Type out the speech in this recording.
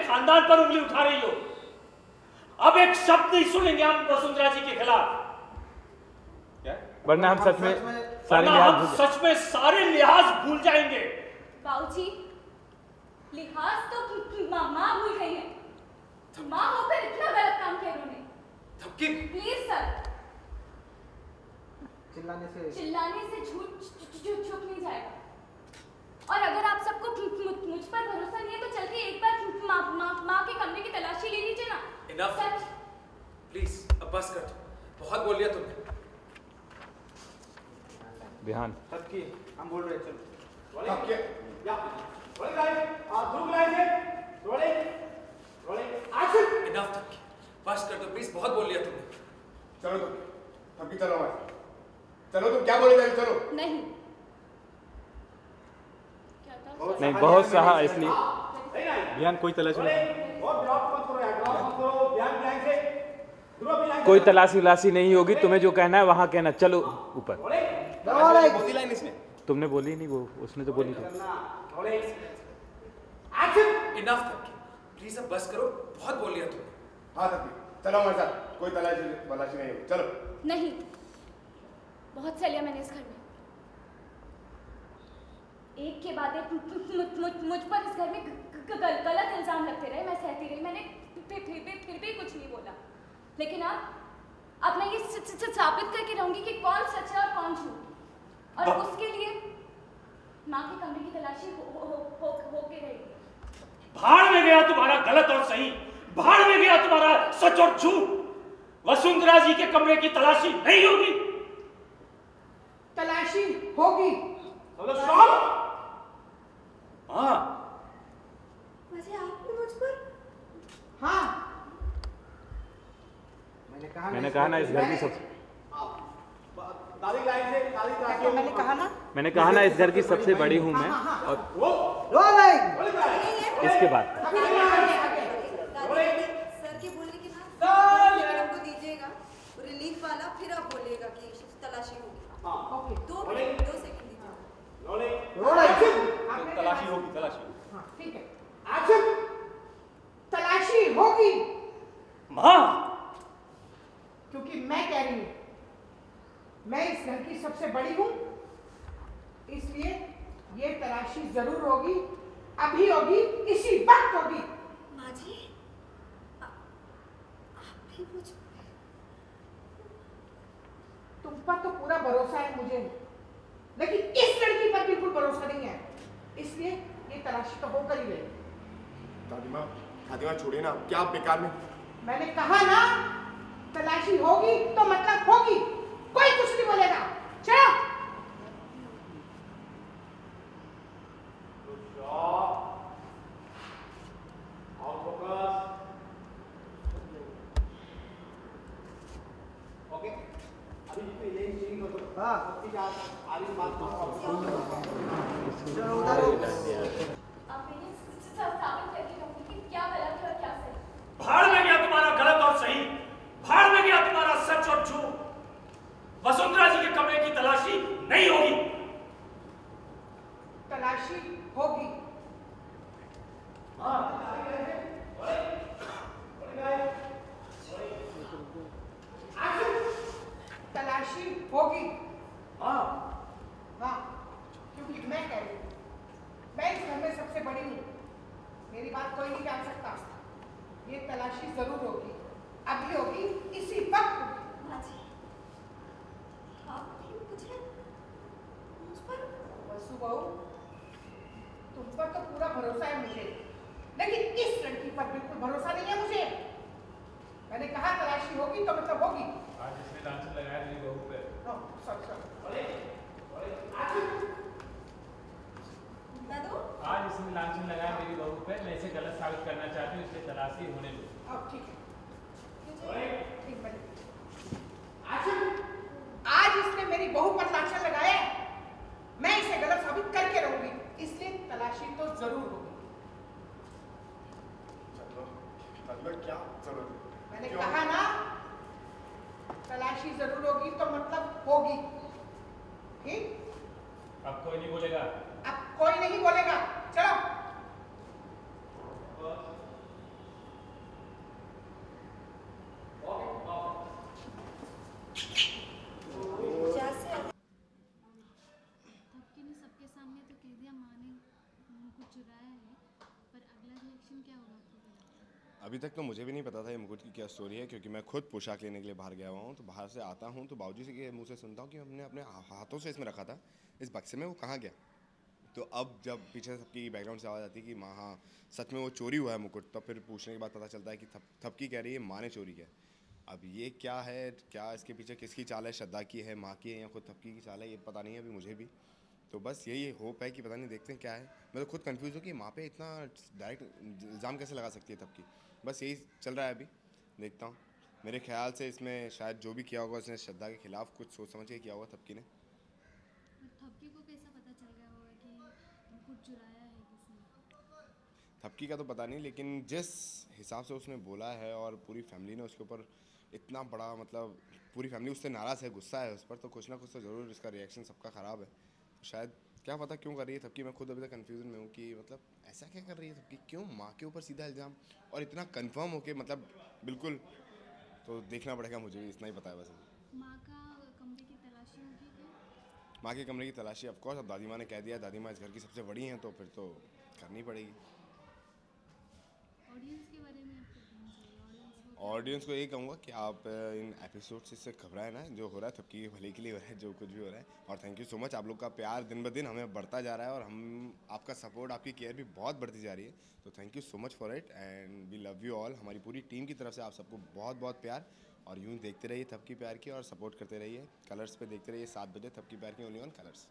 खानदान पर उंगली उठा रही हो। अब एक शब्द नहीं सुनेंगे हम वसुंधरा जी के खिलाफ। क्या? वरना हम सच में सारे लिहाज भूल जाएंगे। बाबूजी, लिहाज तो माँ भूल गई है। माँ होकर इतना गलत काम किया उन्होंने। प्लीज सर, चिल्लाने से झूठ छुप नहीं जाएगा। और अगर आप सबको मुझ पर भरोसा नहीं है तो चल के एक बार माँ के कमरे की तलाशी ले लीजिए ना। Enough. प्लीज अब बस कर दो, बहुत बोल लिया तुमने। ध्यान सबकी हम बोल रहे हैं, चलो सबके रोलिंग लाइट, ग्रुप लाइट है, रोलिंग एक्शन। Enough तक, बस कर दो प्लीज, बहुत बोल लिया तुमने। चलो तुम सबकी चलो मत, चलो तुम क्या बोले जा रहे, चलो। नहीं नहीं, बहुत सहा इसलिए ध्यान कोई तलाशी कोई तलाशी नहीं होगी। तुम्हें जो कहना है वहां कहना। चलो ऊपर। लाइन इसमें तुमने बोली नहीं, वो उसने तो बोली थी। Enough तक, प्लीज अब बस करो, बहुत बोल लिया तुमने। हाँ सबकी चलो हमारे साथ, कोई तलाशी नहीं होगी, चलो। नहीं, बहुत सह लिया मैंने इस घर में। एक के बाद एक मुझ पर इस घर में गलत इल्जाम लगते रहे, मैं सहती रही। मैंने फिर भी कुछ नहीं बोला। लेकिन अब मैं ये साबित करके रहूंगी कि कौन सच है और कौन झूठ। और उसके लिए माँ के कमरे की तलाशी होके रहेगी। भाड़ में गया तुम्हारा गलत और सही, भाड़ में गया तुम्हारा सच और झूठ। वसुंधरा जी के कमरे की तलाशी नहीं होगी। तलाशी होगी। हाँ, वैसे आपने मुझ पर? हाँ, मैंने कहा ना इस घर की सबसे मैंने कहा ना इस घर की सबसे बड़ी हूँ मैं। और इसके बाद सर के बोलने के बाद हमको दीजिएगा रिलीफ वाला, फिर आप बोलिएगा कि तलाशी होगी। 2 सेकंड तलाशी होगी, तलाशी। हाँ, ठीक है। एक्शन। तलाशी होगी। माँ, क्योंकि मैं कह रही हूं, मैं इस घर की सबसे बड़ी हूं, इसलिए ये तलाशी जरूर होगी, अभी होगी, इसी वक्त होगी। माँ जी, आप भी मुझ तुम पर तो पूरा भरोसा है मुझे, लेकिन इस लड़की पर बिल्कुल भरोसा नहीं है, इसलिए ये तलाशी तो होकर ही रहेगी। दादी माँ छोड़िए ना, क्या आप बेकार में। मैंने कहा ना, तलाशी होगी तो मतलब होगी, कोई कुछ नहीं बोलेगा। चलो। भाड़ में गया तुम्हारा गलत और सही, भाड़ में गया तुम्हारा सच और झूठ। वसुंधरा जी के कमरे की तलाशी नहीं होगी। तलाशी होगी। तलाशी होगी। हाँ, क्योंकि मैं कह रही हूँ, मैं इस घर में सबसे बड़ी हूँ, मेरी बात कोई नहीं जान सकता। ये तलाशी जरूर होगी, अभी होगी, इसी वक्त होगी। आप भी मुझे मुझ पर? वसु बहू, तुम पर तो पूरा भरोसा है मुझे, लेकिन इस लड़की पर बिल्कुल भरोसा नहीं है मुझे। मैंने कहा तलाशी होगी तो मतलब होगी। आज इसने लांछन लगाया मेरी बहू पे। आज इसने लांछन लगाया मेरी बहू पे, मैं इसे गलत साबित करना चाहती हूँ, इसलिए तलाशी होने दो। अब ठीक है। एक मिनट। आज इसने मेरी बहू पर लांछन लगाया है, मैं इसे गलत साबित करके रहूंगी, इसलिए तलाशी तो जरूर होगी। क्या जरूरत है? मैंने कहा ना, तलाशी जरूर होगी तो मतलब होगी। ठीक? अब कोई नहीं बोलेगा। अब कोई नहीं बोलेगा। चलो। सामने तो कह दिया माँ ने मुकुट चुराया है, पर अगला रिएक्शन क्या होगा आपको क्या लगता है? अभी तक तो मुझे भी नहीं पता था ये मुकुट की क्या स्टोरी है, क्योंकि मैं खुद पोशाक लेने के लिए बाहर गया हुआ हूँ। तो बाहर से आता हूँ तो बाबूजी से के मुँह से सुनता हूँ कि हमने अपने हाथों से इसमें रखा था, इस बक्से में, वो कहाँ गया। तो अब जब पीछे सबकी बैकग्राउंड से आवाज़ आती है कि माँ हाँ सच में वो चोरी हुआ है मुकुट, तो फिर पूछने के बाद पता चलता है कि थपकी कह रही है माँ ने चोरी किया। अब ये क्या है, क्या इसके पीछे किसकी चाल है, श्रद्धा की है, माँ की है, या खुद थपकी की चाल है, ये पता नहीं है अभी मुझे भी। तो बस यही होप है कि पता नहीं, देखते हैं क्या है। मैं तो खुद कंफ्यूज हूँ कि माँ पे इतना डायरेक्ट इल्ज़ाम कैसे लगा सकती है थपकी। बस यही चल रहा है अभी, देखता हूँ। मेरे ख्याल से इसमें शायद जो भी किया होगा उसने श्रद्धा के खिलाफ कुछ सोच समझ के किया होगा थपकी ने। थपकी को कैसा पता चल गया होगा कि मुकुट चुराया है किसने? थपकी का तो पता नहीं, लेकिन जिस हिसाब से उसने बोला है और पूरी फैमिली ने उसके ऊपर इतना बड़ा, मतलब पूरी फैमिली उससे नाराज़ है, गुस्सा है उस पर, तो कुछ ना कुछ तो ज़रूर इसका रिएक्शन सबका ख़राब है। तो शायद क्या पता क्यों कर रही है थपकी। मैं खुद अभी तक कन्फ्यूजन में हूँ कि मतलब ऐसा क्या कर रही है थपकी, क्यों माँ के ऊपर सीधा इल्ज़ाम, और इतना कन्फर्म हो के, मतलब बिल्कुल। तो देखना पड़ेगा, मुझे भी इतना ही पता है बस। माँ का कमरे की तलाशी होगी क्या? माँ के कमरे की तलाशी ऑफकोर्स, अब दादी माँ ने कह दिया, दादी माँ इस घर की सबसे बड़ी हैं, तो फिर तो करनी पड़ेगी। ऑडियंस के बारे में आपको कहना चाहिए? ऑडियंस को यही कहूँगा कि आप इन एपिसोड से इससे घबराएं ना, जो हो रहा है थपकी के भले के लिए हो रहा है, जो कुछ भी हो रहा है। और थैंक यू सो मच, आप लोग का प्यार दिन ब दिन हमें बढ़ता जा रहा है, और हम आपका सपोर्ट, आपकी केयर भी बहुत बढ़ती जा रही है। तो thank you so much for it, and we love you all. हमारी पूरी टीम की तरफ से आप सबको बहुत बहुत प्यार, और यूँ देखते रहिए थपकी प्यार की, और सपोर्ट करते रहिए। कलर्स पे देखते रहिए 7 बजे थपकी प्यार की, ओनली ऑन कलर्स।